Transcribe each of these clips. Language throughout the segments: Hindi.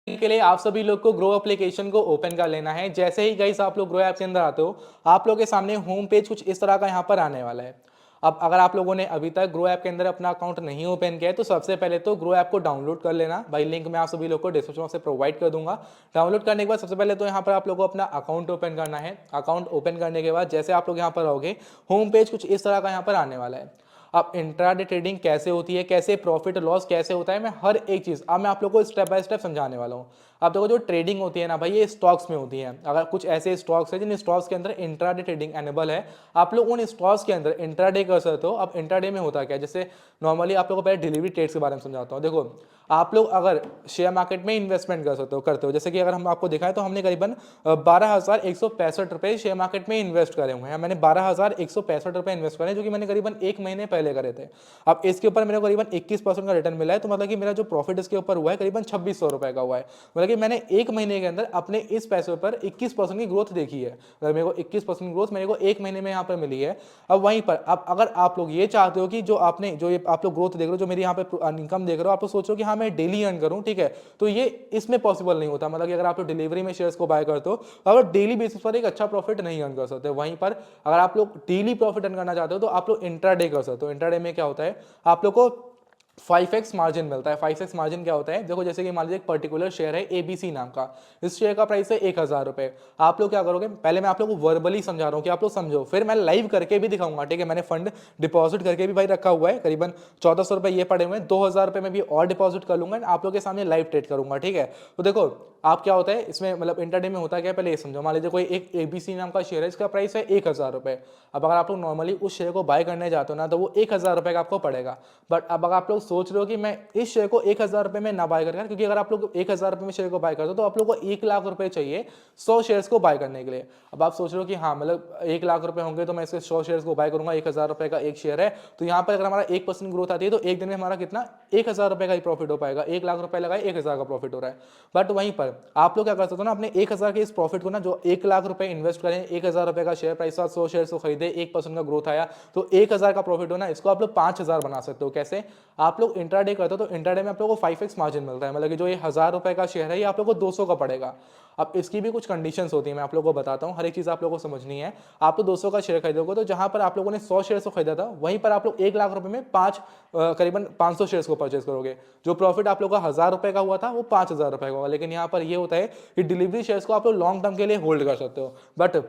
के लिए आप सभी लोग को ग्रो एप्लीकेशन को ओपन कर लेना है। जैसे ही गाइस आप लोग ग्रो ऐप के अंदर आते हो, आप लोग के सामने होम पेज कुछ इस तरह का यहाँ पर आने वाला है। अब अगर आप लोगों ने अभी तक ग्रो ऐप के अंदर अपना अकाउंट नहीं ओपन किया है तो सबसे पहले तो ग्रो ऐप को डाउनलोड कर लेना। भाई लिंक मैं आप सभी लोग को डिस्क्रिप्शन बॉक्स से प्रोवाइड कर दूंगा। डाउनलोड करने के बाद सबसे पहले तो यहाँ पर आप लोग को अपना अकाउंट ओपन करना है। अकाउंट ओपन करने के बाद जैसे आप लोग यहाँ पर आओगे, होम पेज कुछ इस तरह का यहाँ पर आने वाला है। अब इंट्राडे ट्रेडिंग कैसे होती है, कैसे प्रॉफिट लॉस कैसे होता है, मैं हर एक चीज़ अब मैं आप लोगों को स्टेप बाय स्टेप समझाने वाला हूँ। अब देखो जो ट्रेडिंग होती है ना भाई, ये स्टॉक्स में होती है। अगर कुछ ऐसे स्टॉक्स हैं जिन स्टॉक्स के अंदर इंट्राडे ट्रेडिंग एनेबल है, आप लोग उन स्टॉक्स के अंदर इंट्राडे कर सकते हो। अब इंट्राडे में होता क्या है, जैसे नॉर्मली आप लोगों को पहले डिलीवरी ट्रेड्स के बारे में समझाता हूँ। देखो आप लोग अगर शेयर मार्केट में इन्वेस्टमेंट कर सकते हो करते हो, जैसे कि अगर हम आपको दिखाएं तो हमने करीबन 12,165 रुपये शेयर मार्केट में इन्वेस्ट करे हुए हैं। मैंने 12,165 रुपये इन्वेस्ट करे, जो कि मैंने करीबन एक महीने पहले करे थे। अब इसके ऊपर मेरे को करीबन 21% का रिटर्न मिला है, तो मतलब कि मेरा जो प्रॉफिट इसके ऊपर हुआ है करीबन 2600 रुपए का हुआ है। मतलब कि मैंने एक महीने के अंदर अपने इस पैसे पर 21% की ग्रोथ देखी है। मतलब मेरे को 21% ग्रोथ मेरे को एक महीने में यहाँ पर मिली है। अब वहीं पर अब अगर आप लोग ये चाहते हो कि जो ये आप लोग ग्रोथ देख रहे हो, जो मेरी यहाँ पे इनकम देख रहे हो, आप लोग सोच रहे हो कि हाँ मैं डेली अर्न करूँ, ठीक है, तो ये इसमें पॉसिबल नहीं होता। मतलब कि अगर आप लोग डिलीवरी में शेयर्स को बाय करते हो, अगर डेली बेसिस पर एक अच्छा प्रॉफिट नहीं अर्न कर सकते। वहीं पर अगर आप लोग डेली प्रॉफिट अर्न करना चाहते हो तो आप लोग इंट्राडे कर सकते हो। इंट्राडे में क्या होता है, आप लोग को 5x मार्जिन मिलता है। 5x मार्जिन क्या होता है, देखो जैसे कि मान लीजिए एक पर्टिकुलर शेयर है एबीसी नाम का, इस शेयर का प्राइस है 1,000 रुपए। आप लोग क्या करोगे, पहले मैं आप लोग को वर्बली समझा रहा हूँ कि आप लोग समझो, फिर मैं लाइव करके भी दिखाऊंगा, ठीक है। मैंने फंड डिपॉजिट करके भी भाई रखा हुआ है, करीबन 1,400 रुपए ये पड़े हुए हैं। 2,000 रुपए में भी और डिपॉजिट कर लूंगा, आप लोग के सामने लाइव ट्रेड करूंगा, ठीक है। तो देखो आप क्या होता है इसमें, मतलब इंटरडे में होता क्या है, पहले ये समझो। मान लीजिए कोई एक एबीसी नाम का शेयर है, इसका प्राइस है 1,000 रुपए। अब अगर आप लोग नॉर्मली उस शेयर को बाय करने जाते हो ना, तो वो 1,000 रुपए का आपको पड़ेगा। बट अब अगर आप लोग सोच रहे हो कि मैं इस शेयर को 1,000 रुपए में ना बाय करें, क्योंकि अगर आप लोग 1,000 रुपए में शेयर को बाय करते हो तो आप लोग को 1,00,000 रुपए चाहिए 100 शेयर्स को बाय करने के लिए। अब आप सोच रहे हो कि हाँ मतलब 1,00,000 रुपए होंगे तो मैं इसके 100 शेयर्स को बाय करूंगा, 1,000 रुपए का एक शेयर है, तो यहाँ पर अगर हमारा 1% ग्रोथ आती है तो एक दिन में हमारा कितना 1,000 रुपए का ही प्रॉफिट हो पाएगा। 1,00,000 रुपए लगाए, 1,000 का प्रॉफिट हो रहा है। बट वहीं पर आप लोग क्या कर सकते हो ना, अपने 1,000 के इस प्रॉफिट को ना, जो 1,00,000 रुपए इन्वेस्ट करें, 1,000 रुपए का शेयर प्राइस था, 100 शेयर को खरीदे, 1% का ग्रोथ आया, तो 1,000 का प्रॉफिट हो ना, इसको आप लोग 5,000 बना सकते हो। कैसे, आप लोग इंट्राडे करते हो तो इंट्राडे में आप लोग को 5x मार्जिन मिलता है। मतलब कि जो ये 1,000 रुपए का शेयर है, ये आप लोग को 200 का पड़ेगा। अब इसकी भी कुछ कंडीशंस होती है, मैं आप लोगों को बताता हूँ, हर एक चीज़ आप लोगों को समझनी है। आप तो 200 का शेयर खरीदोगे, तो जहां पर आप लोगों ने 100 शेयर को खरीदा था, वहीं पर आप लोग 1,00,000 रुपए में करीबन 500 शेयर्स को परचेज करोगे। जो प्रॉफिट आप लोग का 1,000 रुपए का हुआ था, वो 5,000 रुपए का होगा। लेकिन यहाँ पर ये होता है कि डिलीवरी शेयर्स को आप लोग लॉन्ग टर्म के लिए होल्ड कर सकते हो। बट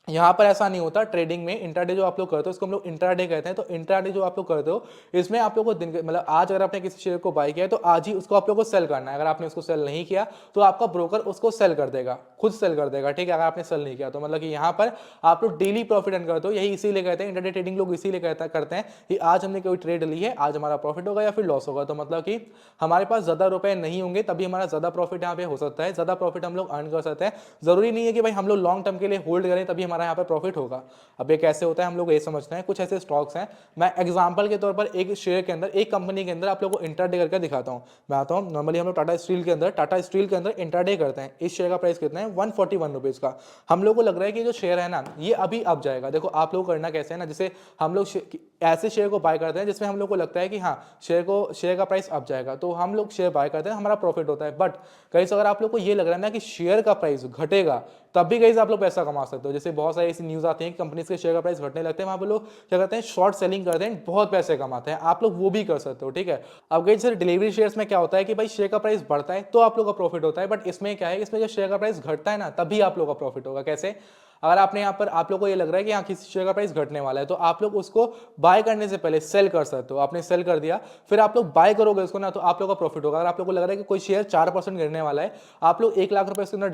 यहाँ पर ऐसा नहीं होता। ट्रेडिंग में इंट्राडे जो आप लोग करते हो, इसको हम लोग इंट्राडे कहते हैं। तो इंट्राडे जो आप लोग करते हो, इसमें आप लोग को दिन मतलब आज अगर आपने किसी शेयर को बाय किया है तो आज ही उसको आप लोग को सेल करना है। अगर आपने उसको सेल नहीं किया तो आपका ब्रोकर उसको सेल कर देगा, खुद सेल कर देगा, ठीक है। अगर आपने सेल नहीं किया तो मतलब कि यहाँ पर आप लोग डेली प्रॉफिट अर्न करते हो। यही इसीलिए कहते हैं इंट्राडे ट्रेडिंग, लोग इसीलिए करते हैं कि आज हमने कोई ट्रेड ली है, आज हमारा प्रॉफिट होगा या फिर लॉस होगा। तो मतलब कि हमारे पास ज्यादा रुपए नहीं होंगे तभी हमारा ज्यादा प्रॉफिट यहाँ पे हो सकता है, ज्यादा प्रॉफिट हम लोग अर्न कर सकते हैं। जरूरी नहीं है कि भाई हम लोग लॉन्ग टर्म के लिए होल्ड करें तभी हमारा यहाँ पर प्रॉफिट होगा। अब ये कैसे होता है, हम लोग ये समझते हैं। कुछ ऐसे स्टॉक्स हैं, मैं एग्जांपल के तौर पर एक शेयर के अंदर, एक कंपनी के अंदर आप लोगों को इंट्राडे करके दिखाता हूं। मैं आता हूं, नॉर्मली हम लोग टाटा स्टील के अंदर इंट्राडे करते हैं। इस शेयर का प्राइस कितना है, 141 रुपीज का। हम लोग को लग रहा है कि जो शेयर है ना, ये अभी अब जाएगा। देखो आप लोग करना कैसे है ना, जैसे हम लोग ऐसे शेयर को बाय करते हैं जिसमें हम लोग को लगता है कि हाँ शेयर का प्राइस अब जाएगा, तो हम लोग शेयर बाय करते हैं, हमारा प्रॉफिट होता है। बट कहीं से अगर आप लोग को ये लग रहा है ना कि शेयर का प्राइस घटेगा, तब भी कहीं आप लोग पैसा कमा सकते हो। जैसे बहुत सारी ऐसी न्यूज आती है कि कंपनीज के शेयर का प्राइस घटने लगते हैं, वहां पर लोग क्या करते हैं, शॉर्ट सेलिंग करते हैं, बहुत पैसे कमाते हैं। आप लोग वो भी कर सकते हो, ठीक है। अब कहीं सर डिलीवरी शेयर्स में क्या होता है कि भाई शेयर का प्राइस बढ़ता है तो आप लोग का प्रॉफिट होता है, बट इसमें क्या है, इसमें जब शेयर का प्राइस घटता है ना, तभी आप लोग का प्रॉफिट होगा। कैसे, अगर आपने यहाँ पर आप लोग को ये लग रहा है कि हाँ किसी शेयर का प्राइस घटने वाला है, तो आप लोग उसको बाय करने से पहले सेल कर सकते हो। आपने सेल कर दिया, फिर आप लोग बाय करोगे उसको ना, तो आप लोग का प्रॉफिट होगा। अगर आप लोग को लग रहा है कि कोई शेयर 4% गिरने वाला है, आप लोग 1,00,000 रुपए इसके अंदर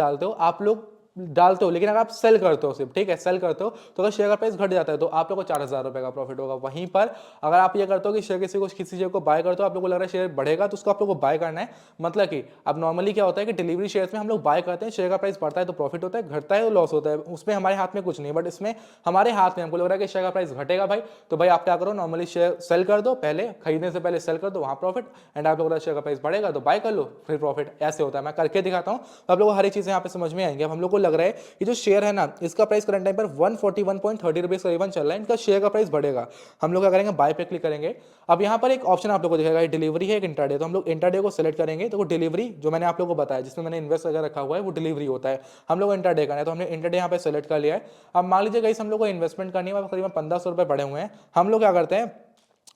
डालते हो, लेकिन अगर आप सेल करते हो सिर्फ, ठीक है, सेल करते हो, तो अगर शेयर का प्राइस घट जाता है तो आप लोग को 4,000 रुपए का प्रॉफिट होगा। वहीं पर अगर आप ये करते हो कि किसी शेयर को बाय करते हो, आप लोग को लग रहा है शेयर बढ़ेगा, तो उसको आप लोग को बाय करना है। मतलब कि अब नॉर्मली क्या होता है कि डिलीवरी शेयर्स में हम लोग बाय करते हैं, शेयर का प्राइस बढ़ता है तो प्रॉफिट होता है, घटता है तो लॉस होता है, उसमें हमारे हाथ में कुछ नहीं। बट इसमें हमारे हाथ में, हमको लग रहा है कि शेयर का प्राइस घटेगा भाई, तो भाई आप क्या करो, नॉर्मली शेयर सेल कर दो, पहले खरीदने से पहले सेल कर दो, वहां प्रॉफिट। एंड आप लोग शेयर का प्राइस बढ़ेगा तो बाय कर लो, फिर प्रॉफिट। ऐसे होता है, मैं करके दिखाता हूँ, तो आप लोग को हर एक चीज यहाँ पे समझ में आएंगे। अब हम लोग को लग रहा है कि जो शेयर है ना, इसका प्राइस करंट टाइम पर 141.30 रुपीज करीबन चल रहा है, इनका शेयर का प्राइस बढ़ेगा। हम लोग क्या करेंगे, बाय पे क्लिक करेंगे। अब यहाँ पर एक ऑप्शन आप लोग को दिखेगा, डिलीवरी है एक इंट्राडे, तो हम लोग इंट्राडे को सेलेक्ट करेंगे। तो वो डिलीवरी जो मैंने आप लोग को बताया, जिसमें मैंने इन्वेस्ट करके रखा हुआ है, वो डिलीवरी होता है। हम लोग इंट्राडे करना है, तो हमने इंट्राडे यहाँ पे सेलेक्ट कर लिया है। अब मान लीजिए गाइस हम लोग को इन्वेस्टमेंट करनी है, करीबन 1500 रुपए पड़े हुए हैं। हम लोग क्या करते हैं,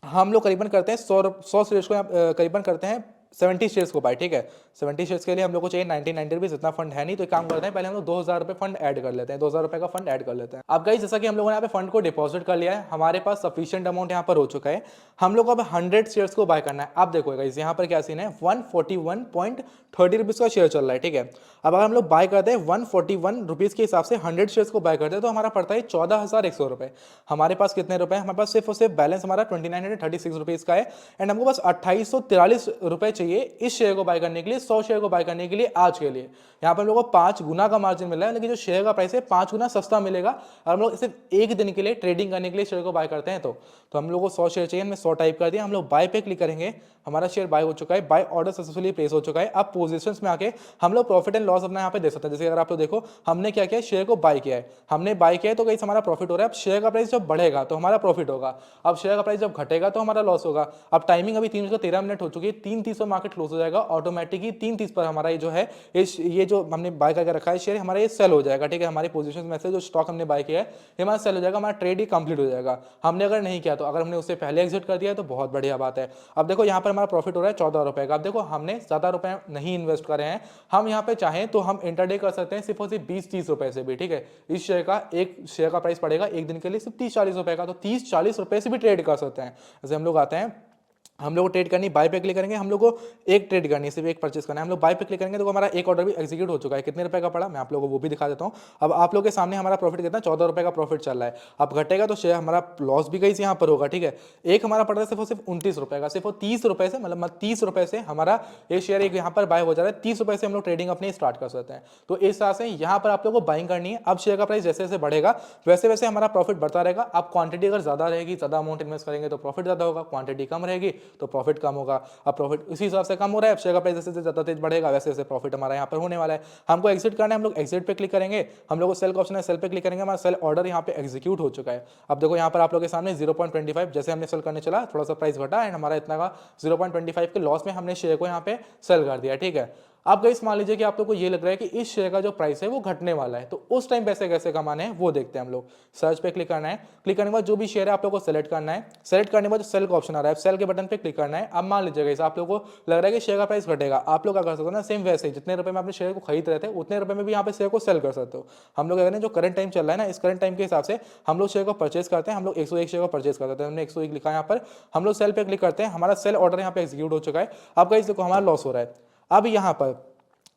हम लोग करीबन करते हैं 100 शेयर्स को करीबन करते हैं 70 शेयर्स को बाय, ठीक है। 70 शेयर्स के लिए हम लोग को चाहिए 1990 रुपीज, इतना फंड है नहीं, तो एक काम करते हैं, पहले हम लोग 2000 रुपये फंड ऐड कर लेते हैं, 2000 रुपये का फंड ऐड कर लेते हैं। अब गाइस जैसा कि हम लोगों ने यहाँ पे फंड को डिपॉजिट कर लिया है, हमारे पास सफिशिएंट अमाउंट यहाँ पर हो चुका है। हम लोग को अब 100 शेयर्स को बाय करना है। अब देखो गाइस यहाँ पर क्या सीन है, 141.30 रुपीज का शेयर चल रहा है, ठीक है। अब अगर हम लोग बाय करते हैं 141 रुपीज के हिसाब से 100 शेयर्स को बाय करते हैं, तो हमारा पड़ता है 14,100 रुपए। हमारे पास कितने रुपए, हमारे पास सिर्फ और सिर्फ बैलेंस हमारा 2936 रुपीज का है, एंड हमको बस 2843 रुपए चाहिए इस शेयर को बाय करने के लिए, 100 शेयर को बाय करने के लिए आज के लिए। यहाँ पर हम लोग को 5 गुना का मार्जिन मिल रहा है, लेकिन जो शेयर का प्राइस है 5 गुना सस्ता मिलेगा। और हम लोग सिर्फ एक दिन के लिए ट्रेडिंग करने के लिए शेयर को बाय करते हैं, तो हम लोग को 100 शेयर चाहिए, हमने 100 टाइप कर दिया। हम लोग बाय पे क्लिक करेंगे, हमारा शेयर बाय हो चुका है, बाय ऑर्डर सक्सेसफुली प्लेस हो चुका है। अब पोजीशंस में आके हम लोग प्रॉफिट एंड लॉस अपना यहाँ पे दे सकते हैं। जैसे अगर आप लोग देखो, हमने क्या किया, शेयर को बाय किया है, हमने बाय किया है, तो कहीं हमारा प्रॉफिट हो रहा है। अब शेयर का प्राइस जब बढ़ेगा तो हमारा प्रॉफिट होगा, अब शेयर का प्राइस जब घटेगा तो हमारा लॉस होगा। अब टाइमिंग अभी 3:13 हो चुकी है, 3:30 पर मार्केट क्लोज हो जाएगा ऑटोमेटिकली। 3:30 पर हमारा ये जो है, ये जो हमने बाय करके रखा है शेयर, हमारा ये सेल हो जाएगा, ठीक है। हमारी पोजीशन में से जो स्टॉक हमने बाय किया है, ये हमारा सेल हो जाएगा, हमारा ट्रेड ही कंप्लीट हो जाएगा। हमने अगर नहीं किया, तो अगर हमने उससे पहले एग्जिट कर दिया तो बहुत बढ़िया बात है। अब देखो यहाँ पर हमारा प्रॉफिट हो रहा है 14 रुपए का। अब देखो हमने ज्यादा रुपए नहीं इन्वेस्ट करे हैं, हम यहाँ पे चाहें तो हम इंटरडे कर सकते हैं सिर्फ और सिर्फ 20-30 रुपए से भी, ठीक है। इस शेयर का, एक शेयर का प्राइस पड़ेगा एक दिन के लिए सिर्फ 30-40 रुपए का, तो 30-40 रुपए से भी ट्रेड कर सकते हैं। जैसे हम लोग आते हैं, हम लोग को ट्रेड करनी, बाय पे क्लिक करेंगे, हम लोग को एक ट्रेड करनी है, सिर्फ एक परचेस करना है। हम लोग बाय पे क्लिक करेंगे तो हमारा एक ऑर्डर भी एग्जीक्यूट हो चुका है। कितने रुपए का पड़ा, मैं आप लोगों को वो भी दिखा देता हूं। अब आप लोगों के सामने हमारा प्रॉफिट कितना, 14 रुपए का प्रॉफिट चल रहा है। अब घटेगा तो शेयर हमारा लॉस भी कहीं यहाँ पर होगा, ठीक है। एक हमारा पड़ रहा है सिर्फ और सिर्फ 29 रुपए का, सिर्फ 30 रुपए से, मतलब 30 रुपए से हमारा ये शेयर एक यहाँ पर बाय हो जा रहा है। 30 रुपए से हम लोग ट्रेडिंग अपनी स्टार्ट कर सकते हैं। तो इस तरह से यहाँ पर आप लोग को बाइंग करनी है। अब शेयर का प्राइस जैसे जैसे बढ़ेगा वैसे वैसे हमारा प्रॉफिट बढ़ता रहेगा। अब क्वांटिटी अगर ज्यादा रहेगी, ज्यादा अमाउंट इन्वेस्ट करेंगे तो प्रॉफिट ज्यादा होगा, क्वांटिटी कम रहेगी तो प्रॉफिट कम होगा। अब प्रॉफिट उसी हिसाब से कम हो रहा है। अब शेयर का प्राइस जैसे जैसे ज्यादा तेज बढ़ेगा वैसे वैसे प्रॉफिट हमारा यहाँ पर होने वाला है। हमको एग्जिट करना है, हम लोग एग्जिट पे क्लिक करेंगे। हम लोग को सेल का ऑप्शन है, सेल पे क्लिक करेंगे, हमारा सेल ऑर्डर यहाँ पे एग्जीक्यूट हो चुका है। अब देखो यहाँ पर आप लोग के सामने 0.25 जैसे हमने सेल करने चला, थोड़ा सा प्राइस घटा एंड हमारा इतना का 0.25 के लॉस में हमने शेयर को यहाँ पे सेल कर दिया, ठीक है। अब गाइस मान लीजिए कि आप लोग को ये लग रहा है कि इस शेयर का जो प्राइस है वो घटने वाला है, तो उस टाइम पैसे कैसे कमाने हैं वो देखते हैं हम लोग। सर्च पे क्लिक करना है, क्लिक करने के बाद जो भी शेयर है आप लोग को सेलेक्ट करना है। सेलेक्ट करने के बाद जो सेल का ऑप्शन आ रहा है, सेल के बटन पे क्लिक करना है। अब मान लीजिए गाइस आप लोग को लग रहा है कि शेयर का प्राइस घटेगा, आप लोग क्या कर सकते हो ना, सेम वैसे ही जितने रुपए में अपने शेयर को खरीद रहे थे उतने रुपए में भी यहाँ पे शेयर को सेल कर सकते हो। हम लोग अगर जो करंट टाइम चल रहा है ना, इस करंट टाइम के हिसाब से हम लोग शेयर को परचेज करते हैं। हम लोग 101 शेयर को परचेज करते हैं, हमने 101 लिखा है यहाँ पर। हम लोग सेल पे क्लिक करते हैं, हमारा सेल ऑर्डर यहाँ पे एग्जीक्यूट हो चुका है। अब गाइस देखो हमारा लॉस हो रहा है। अब यहाँ पर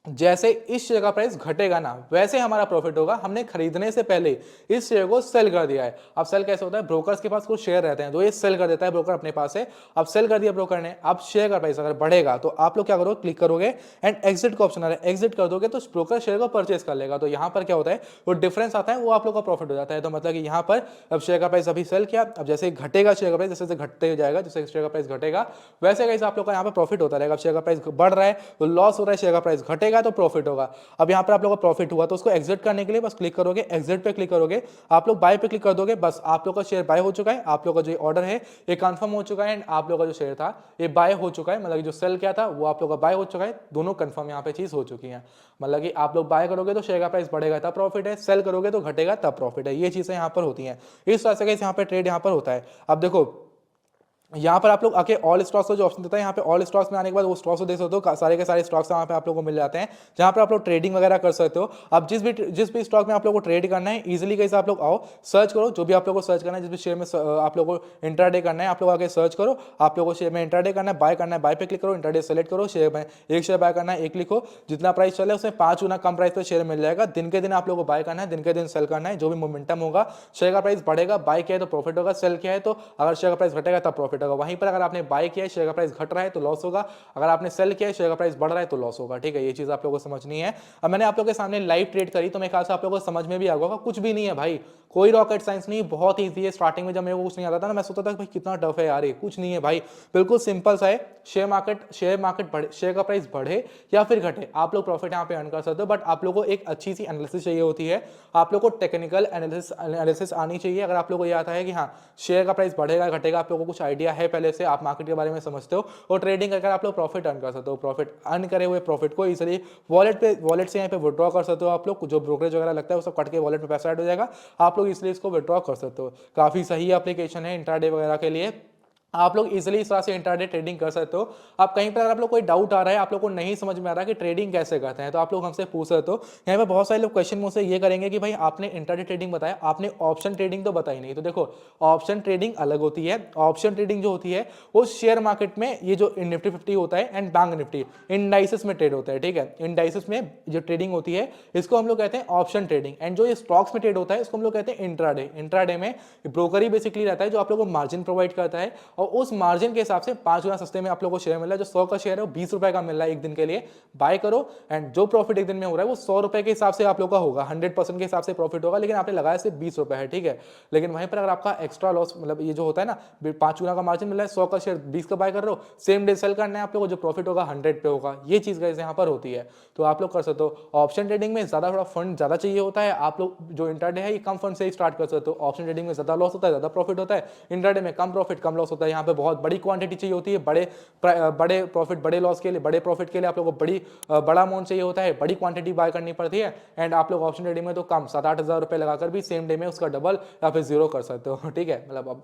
जैसे इस शेयर का प्राइस घटेगा ना, वैसे हमारा प्रॉफिट होगा। हमने खरीदने से पहले इस शेयर को सेल कर दिया है। अब सेल कैसे होता है, ब्रोकर्स के पास कुछ शेयर रहते हैं, तो ये सेल कर देता है ब्रोकर अपने पास से। अब सेल कर दिया ब्रोकर ने, अब शेयर का प्राइस अगर बढ़ेगा तो आप लोग क्या करोगे, क्लिक करोगे एंड एग्जिट का ऑप्शन आ रहा है, एग्जिट कर दोगे तो ब्रोकर शेयर को परचेज कर लेगा। तो यहाँ पर क्या होता है, वो डिफरेंस आता है, वो आप लोग का प्रॉफिट हो जाता है। तो मतलब कि यहाँ पर अब शेयर का प्राइस अभी सेल किया, अब जैसे घटेगा शेयर का प्राइस, जैसे जैसे घटते जाएगा, जैसे शेयर का प्राइस घटेगा वैसे कैसे आप लोग का यहाँ पर प्रॉफिट होता रहेगा। अब शेयर का प्राइस बढ़ रहा है तो लॉस हो रहा है, शेयर का प्राइस घटेगा तो प्रॉफिट होगा। अब यहां पर आप लोगों का प्रॉफिट हुआ तो उसको एग्जिट करने के लिए बस क्लिक करोगे, एग्जिट पे क्लिक करोगे, आप लोग बाय पे क्लिक कर दोगे, बस आप लोग का शेयर बाय हो चुका है। आप लोग का जो ऑर्डर है ये कंफर्म हो चुका है एंड आप लोग का जो शेयर था ये बाय हो चुका है, मतलब जो सेल किया था वो आप लोग का बाय हो चुका है। दोनों कंफर्म यहाँ पे चीज हो चुकी है। मतलब कि आप लोग बाय करोगे तो शेयर का प्राइस बढ़ेगा तब प्रॉफिट है, सेल करोगे तो घटेगा तब प्रॉफिट है। ये चीजें यहाँ पर होती हैं। इस तरह से यहाँ पे ट्रेड यहाँ पर होता है। अब देखो यहाँ पर आप लोग आके ऑल स्टॉक्स का जो ऑप्शन देता है, यहाँ पे ऑल स्टॉक्स में आने के बाद वो स्टॉक्स को देख सकते हो, सारे के सारे स्टॉक्स यहाँ पे आप लोगों को मिल जाते हैं, जहाँ पर आप लोग ट्रेडिंग वगैरह कर सकते हो। अब जिस भी स्टॉक में आप लोग को ट्रेड करना है इजीली कैसे आप लोग आओ, सर्च करो जो भी आप लोग को सर्च करना है, जिस भी शेयर में आप लोग को इंट्राडे करना है, आप लोग आगे सर्च करो। आप लोग को शेयर में इंट्राडे करना है, बाय पे क्लिक करो, इंट्राडे सेलेक्ट करो, शेयर में एक शेयर बाय करना है, एक लिखो, जितना प्राइस चले उसमें 5 गुना कम प्राइस पर शेयर मिल जाएगा। दिन के दिन आप लोग को बाय करना है, दिन के दिन सेल करना है। जो भी मोमेंटम होगा, शेयर का प्राइस बढ़ेगा, बाय किया है तो प्रॉफिट होगा, सेल किया है तो अगर शेयर का प्राइस घटेगा तब प्रॉफिट प्रॉफिट होगा। वहीं पर अगर आपने बाय किया है, शेयर का प्राइस घट रहा है तो लॉस होगा, अगर आपने सेल किया है, शेयर का प्राइस बढ़ रहा है तो लॉस होगा। ठीक है, ये चीज आप लोगों को समझनी है। अब मैंने आप लोगों के सामने लाइव ट्रेड करी तो मेरे ख्याल से आप लोगों को समझ में भी आ गया होगा। कुछ भी नहीं है भाई, कोई रॉकेट साइंस नहीं, बहुत ईजी है। स्टार्टिंग में जब मेरे को कुछ नहीं आता था ना, मैं सोचता था कि भाई कितना टफ है यार, ये कुछ नहीं है भाई, बिल्कुल सिंपल सा है। शेयर मार्केट बढ़े, शेयर का प्राइस बढ़े या फिर घटे, आप लोग प्रॉफिट यहाँ पे अर्न कर सकते हो। बट आप लोगों को एक अच्छी सी एनालिसिस चाहिए होती है, आप लोग को टेक्निकल एनालिसिस आनी चाहिए। अगर आप लोगों को ये आता है कि हाँ शेयर का प्राइस बढ़ेगा घटेगा, आप लोगों को कुछ आइडिया है पहले से, आप मार्केट के बारे में समझते हो, और ट्रेडिंग करके आप लोग प्रॉफिट अर्न कर सकते हो। प्रॉफिट अर्न करे हुए प्रॉफिट को इसलिए वॉलेट से यहाँ पे विड्रॉ कर सकते हो। आप लोग जो ब्रोकरेज वगैरह लगता है वो सब कट के वॉलेट में पैसा ऐड हो जाएगा, आप लोग इसलिए इसको विड्रॉ कर सकते हो। काफी सही एप्लीकेशन है इंट्राडे वगैरह के लिए, आप लोग इजीली इस तरह से इंट्राडे ट्रेडिंग कर सकते हो। आप कहीं पर अगर आप लोग कोई डाउट आ रहा है, आप लोग को नहीं समझ में आ रहा है कि ट्रेडिंग कैसे करते हैं, तो आप लोग हमसे पूछ सकते हो। यहाँ पे बहुत सारे लोग क्वेश्चन मुझसे ये करेंगे कि भाई आपने इंट्राडे ट्रेडिंग बताया, आपने ऑप्शन ट्रेडिंग तो बताई नहीं। तो देखो, ऑप्शन ट्रेडिंग अलग होती है। ऑप्शन ट्रेडिंग जो होती है वो शेयर मार्केट में, ये जो निफ्टी 50 होता है एंड बैंक निफ्टी इंडाइसिस में ट्रेड होता है। ठीक है, इंडाइसिस में जो ट्रेडिंग होती है इसको हम लोग कहते हैं ऑप्शन ट्रेडिंग। एंड जो ये स्टॉक्स में ट्रेड होता है इसको हम लोग कहते हैं इंट्राडे। इंट्राडे में ब्रोकर ही बेसिकली रहता है जो आप लोगों को मार्जिन प्रोवाइड करता है, और उस मार्जिन के हिसाब से 5 गुना सस्ते में आप लोगों को शेयर मिल रहा है। जो 100 का शेयर है वो 20 रुपए का मिल रहा है एक दिन के लिए, बाय करो एंड जो प्रॉफिट एक दिन में हो रहा है वो 100 रुपए के हिसाब से आप लोग का होगा, 100% के हिसाब से प्रॉफिट होगा, लेकिन आपने लगाया सिर्फ 20 रुपए है। ठीक है, लेकिन वहीं पर अगर आपका एक्स्ट्रा लॉस, मतलब ये जो होता है ना, 5 गुना का मार्जिन मिल रहा है, 100 का शेयर 20 का बाय कर रहे हो, सेम डे सेल करना है आप लोगों को, जो प्रॉफिट होगा 100 पे होगा। ये चीज गाइस यहाँ पर होती है, तो आप लोग कर सकते हो। ऑप्शन ट्रेडिंग में ज्यादा थोड़ा फंड ज्यादा चाहिए होता है, आप लोग जो इंट्राडे है ये कम फंड से ही स्टार्ट कर सकते हो। ऑप्शन ट्रेडिंग में ज्यादा लॉस होता है, ज्यादा प्रॉफिट होता है। इंट्राडे में कम प्रॉफिट कम लॉस होता है। यहाँ पे बहुत बड़ी क्वांटिटी चाहिए होती है, बड़े प्रॉफिट बड़े लॉस के लिए, बड़े प्रॉफिट के लिए आप लोगों को बड़ा अमाउंट चाहिए होता है, बड़ी क्वांटिटी बाय करनी पड़ती है। एंड आप लोग ऑप्शन ट्रेडिंग में तो कम 7-8 हज़ार रुपए लगाकर भी सेम डे में उसका डबल या फिर जीरो कर सकते हो। ठीक है, मतलब अब